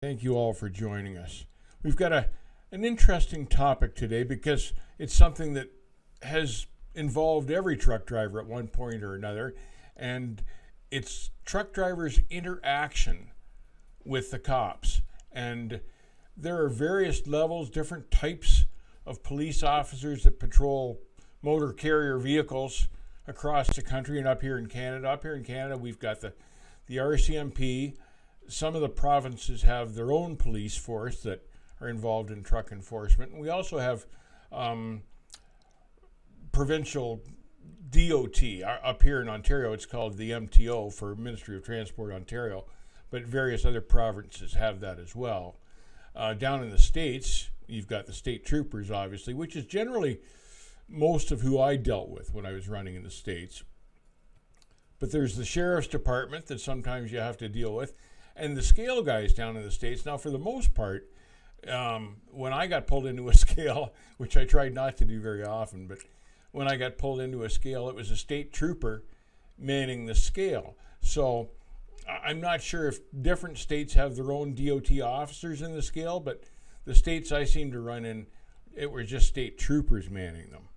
Thank you all for joining us. We've got an interesting topic today because it's something that has involved every truck driver at one point or another, and it's truck drivers' interaction with the cops. And there are various levels, different types of police officers that patrol motor carrier vehicles across the country and up here in Canada. Up here in Canada, we've got the RCMP. Some of the provinces have their own police force that are involved in truck enforcement. And we also have provincial DOT. Up here in Ontario, it's called the MTO for Ministry of Transport Ontario, but various other provinces have that as well. Down in the States, you've got the state troopers, obviously, which is generally most of who I dealt with when I was running in the States. But there's the sheriff's department that sometimes you have to deal with, and the scale guys down in the States. Now, for the most part, when I got pulled into a scale, which I tried not to do very often, but when I got pulled into a scale, it was a state trooper manning the scale. So I'm not sure if different states have their own DOT officers in the scale, but the states I seem to run in, it were just state troopers manning them.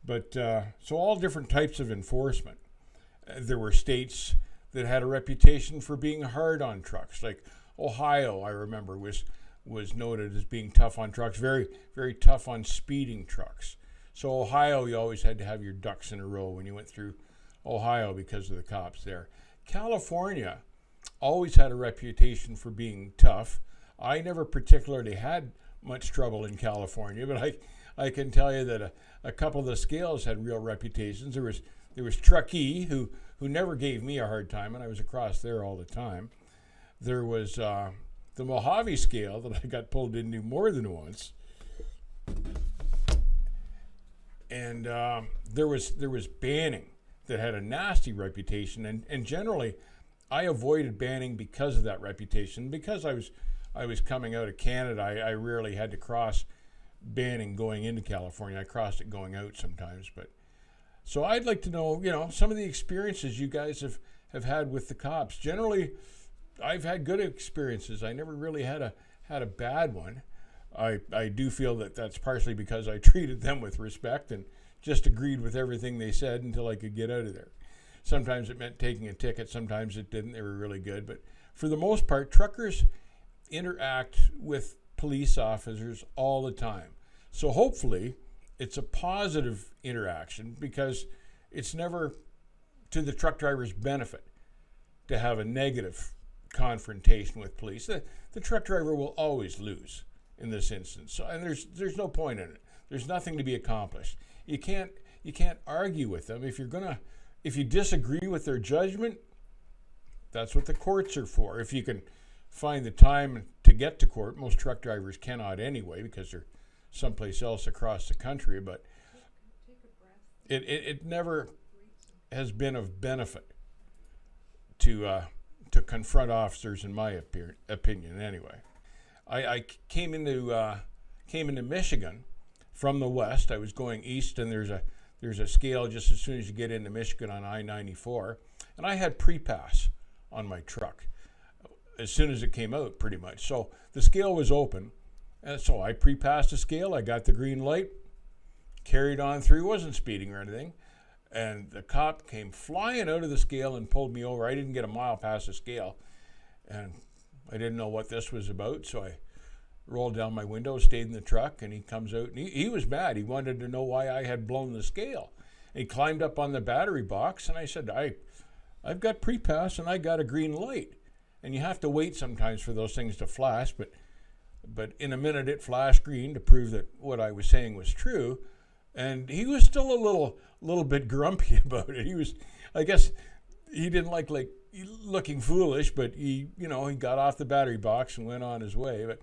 But so all different types of enforcement. There were states that had a reputation for being hard on trucks, like Ohio, I remember, was noted as being tough on trucks, very, very tough on speeding trucks. So Ohio, you always had to have your ducks in a row when you went through Ohio because of the cops there. California always had a reputation for being tough. I never particularly had much trouble in California, but I can tell you that a couple of the scales had real reputations. There was Truckee, who never gave me a hard time, and I was across there all the time. There was the Mojave scale that I got pulled into more than once. And there was Banning that had a nasty reputation, and generally I avoided Banning because of that reputation. Because I was coming out of Canada, I rarely had to cross Banning going into California. I crossed it going out sometimes, but so I'd like to know, some of the experiences you guys have had with the cops. Generally, I've had good experiences. I never really had a bad one. I do feel that that's partially because I treated them with respect and just agreed with everything they said until I could get out of there. Sometimes it meant taking a ticket, sometimes it didn't. They were really good. But for the most part, truckers interact with police officers all the time. So hopefully it's a positive interaction, because it's never to the truck driver's benefit to have a negative confrontation with police. The truck driver will always lose in this instance. So, and there's no point in it. There's nothing to be accomplished. You can't argue with them. If you disagree with their judgment, that's what the courts are for. If you can find the time to get to court, most truck drivers cannot anyway because they're someplace else across the country, but it never has been of benefit to confront officers, in my opinion anyway. I came into Michigan from the west. I was going east, and there's a scale just as soon as you get into Michigan on I-94, and I had pre-pass on my truck as soon as it came out, pretty much. So the scale was open, and so I pre-passed the scale. I got the green light, carried on through, wasn't speeding or anything, and the cop came flying out of the scale and pulled me over. I didn't get a mile past the scale, and I didn't know what this was about, so I rolled down my window, stayed in the truck, and he comes out, and he was mad. He wanted to know why I had blown the scale. And he climbed up on the battery box, and I said, I've got pre-pass, and I got a green light. And you have to wait sometimes for those things to flash, but in a minute it flashed green to prove that what I was saying was true. And he was still a little bit grumpy about it. I guess he didn't like looking foolish, but he got off the battery box and went on his way. But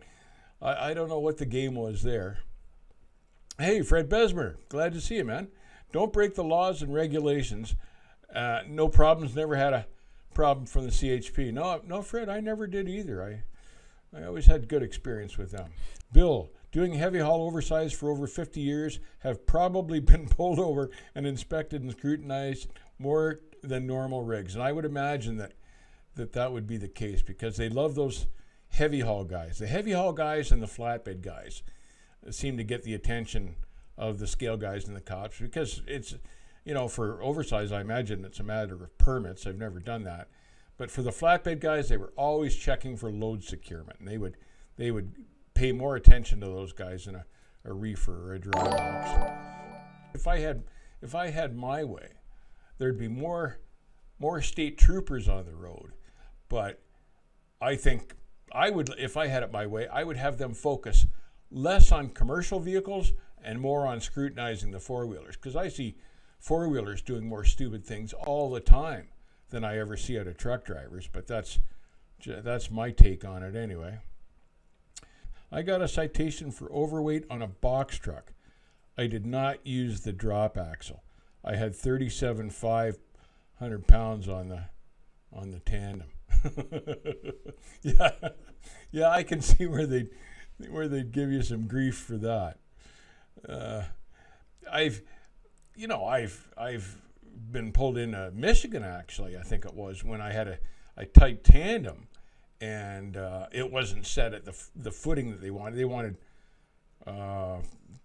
I don't know what the game was there. Hey, Fred Besmer, glad to see you, man. Don't break the laws and regulations. No problems, never had a problem from the CHP. No, Fred, I never did either. I always had good experience with them. Bill, doing heavy haul oversize for over 50 years, have probably been pulled over and inspected and scrutinized more than normal rigs. And I would imagine that would be the case, because they love those heavy haul guys. The heavy haul guys and the flatbed guys seem to get the attention of the scale guys and the cops because it's, for oversize, I imagine it's a matter of permits. I've never done that. But for the flatbed guys, they were always checking for load securement, and they would pay more attention to those guys than a reefer or a dry box. If I had my way, there'd be more state troopers on the road. But I think if I had it my way, I would have them focus less on commercial vehicles and more on scrutinizing the four-wheelers, because I see four-wheelers doing more stupid things all the time than I ever see out of truck drivers. But that's my take on it anyway. I got a citation for overweight on a box truck. I did not use the drop axle. I had 37,500 pounds on the tandem. yeah, I can see where they'd give you some grief for that. I've been pulled into Michigan, actually. I think it was when I had a tight tandem, and it wasn't set at the footing that they wanted. They wanted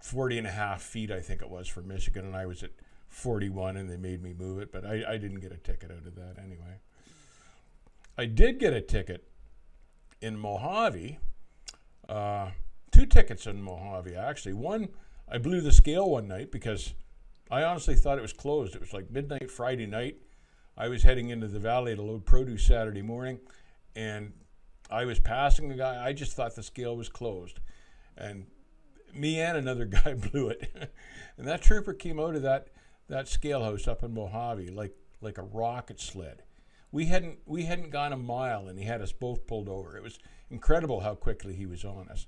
40 and a half feet, I think it was, for Michigan, and I was at 41, and they made me move it, but I didn't get a ticket out of that anyway. I did get a ticket in Mojave, 2 tickets in Mojave, actually. One, I blew the scale one night because I honestly thought it was closed. It was like midnight Friday night. I was heading into the valley to load produce Saturday morning, and I was passing the guy. I just thought the scale was closed. And me and another guy blew it. And that trooper came out of that scale house up in Mojave like a rocket sled. We hadn't gone a mile, and he had us both pulled over. It was incredible how quickly he was on us.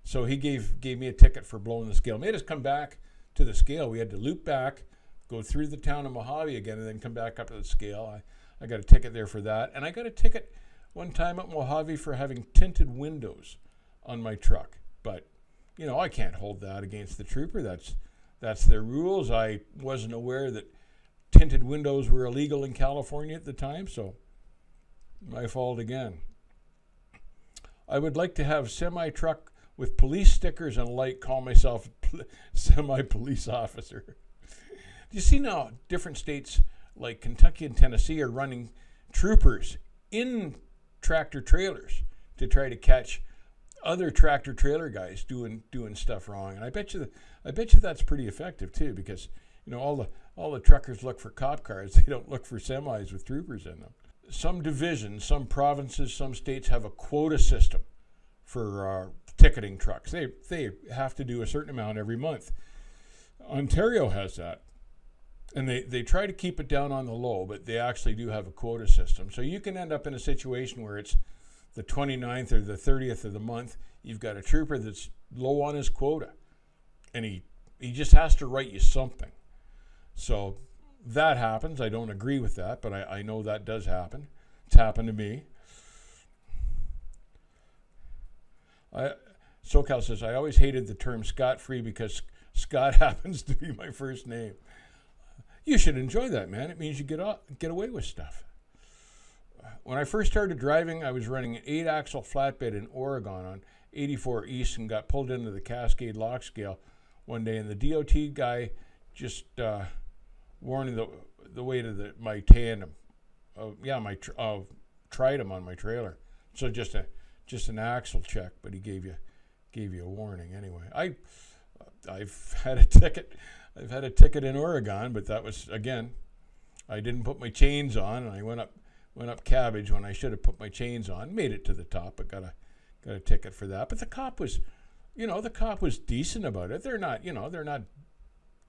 So he gave me a ticket for blowing the scale. Made us come back to the scale. We had to loop back, go through the town of Mojave again, and then come back up to the scale. I got a ticket there for that. And I got a ticket one time at Mojave for having tinted windows on my truck. But, I can't hold that against the trooper. That's their rules. I wasn't aware that tinted windows were illegal in California at the time, so my fault again. I would like to have semi-truck with police stickers and light, call myself semi-police officer. Do you see now different states like Kentucky and Tennessee are running troopers in tractor trailers to try to catch other tractor trailer guys doing stuff wrong? And I bet you that's pretty effective too, because all the truckers look for cop cars. They don't look for semis with troopers in them. Some divisions, some provinces, some states have a quota system for ticketing trucks. They have to do a certain amount every month. Ontario has that. And they try to keep it down on the low, but they actually do have a quota system. So you can end up in a situation where it's the 29th or the 30th of the month, you've got a trooper that's low on his quota. And he just has to write you something. So that happens. I don't agree with that, but I know that does happen. It's happened to me. SoCal says, I always hated the term scot-free because Scott happens to be my first name. You should enjoy that, man. It means you get away with stuff. When I first started driving, I was running an 8-axle flatbed in Oregon on 84 East and got pulled into the Cascade lock scale one day, and the DOT guy just warning the weight of my tandem. Tried him on my trailer. So just an axle check, but he gave you a warning anyway. I've had a ticket. I've had a ticket in Oregon, but that was, again, I didn't put my chains on, and I went up cabbage when I should have put my chains on. Made it to the top, but got a ticket for that. But the cop was decent about it. They're not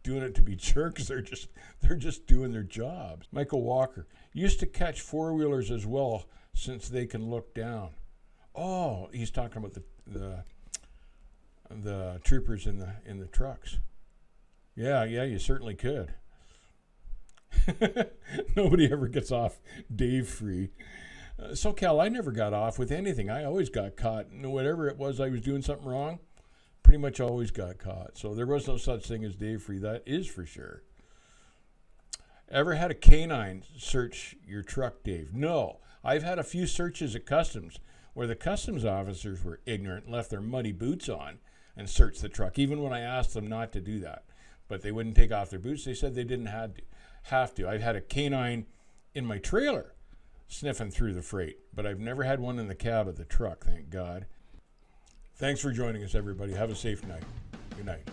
doing it to be jerks. They're just doing their jobs. Michael Walker used to catch four-wheelers as well since they can look down. Oh, he's talking about the troopers in the trucks. Yeah, you certainly could. Nobody ever gets off Dave free. SoCal, I never got off with anything. I always got caught. Whatever it was, I was doing something wrong, pretty much always got caught. So there was no such thing as Dave free. That is for sure. Ever had a canine search your truck, Dave? No. I've had a few searches at customs where the customs officers were ignorant and left their muddy boots on and searched the truck, even when I asked them not to do that. But they wouldn't take off their boots. They said they didn't have to. I've had a canine in my trailer sniffing through the freight, but I've never had one in the cab of the truck, thank God. Thanks for joining us, everybody. Have a safe night. Good night.